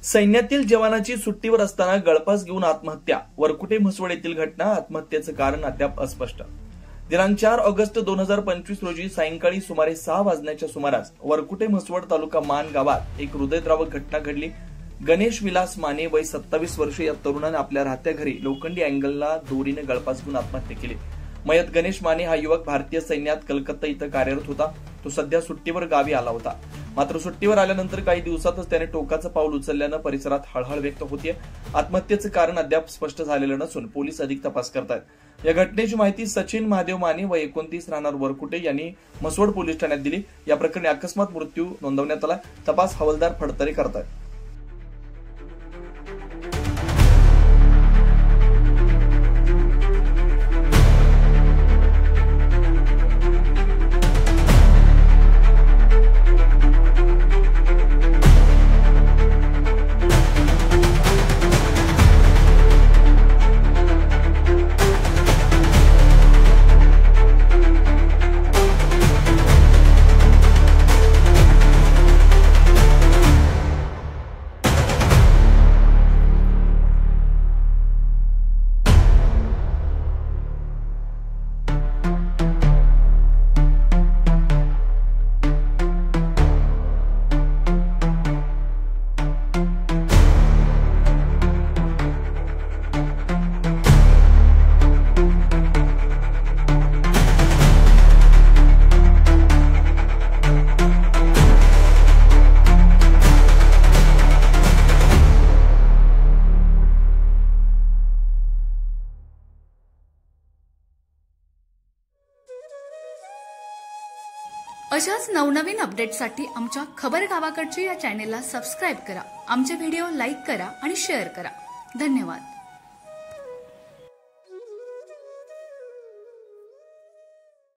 सैन्यातील जवानाची सुट्टीवर असताना गळफास घेऊन आत्महत्या. वरकुटे म्हसवड येथील घटना. आत्महत्येचं कारण अद्याप अस्पष्ट. दिनांक 4 ऑगस्ट 2025 रोजी सायंकाळी सुमारे 6 वाजण्याच्या सुमारास वरकुटे म्हसवड तालुका मान गावात एक हृदयद्रावक घटना घडली. गणेश विलास माने वय 27 वर्ष या तरुणाने आपल्या राहत्या घरी लोखंडी अँगलला दोरीने गळफास घेऊन आत्महत्या केली. मयत गणेश माने हा युवक भारतीय सैन्यात कलकत्ता इथं कार्यरत होता. तो सध्या सुट्टीवर गावी आला होता. मात्र सुट्टीवर आल्यानंतर काही दिवसातच त्याने टोकाचं पाऊल उचलल्यानं परिसरात हळहळ व्यक्त होतीये. आत्महत्येचं कारण अद्याप स्पष्ट झालेलं नसून पोलीस अधिक तपास करतायत. या घटनेची माहिती सचिन महादेव माने व 29 राहणार वरकुटे यांनी म्हसवड पोलीस ठाण्यात दिली. या प्रकरणी अकस्मात मृत्यू नोंदवण्यात आला. तपास हवालदार फडतरे करतायत. अशाच नवनवीन अपडेटसाठी आमच्या खबर गावाकडची या चॅनेलला सबस्क्राईब करा. आमचे व्हिडिओ लाईक करा आणि शेअर करा. धन्यवाद.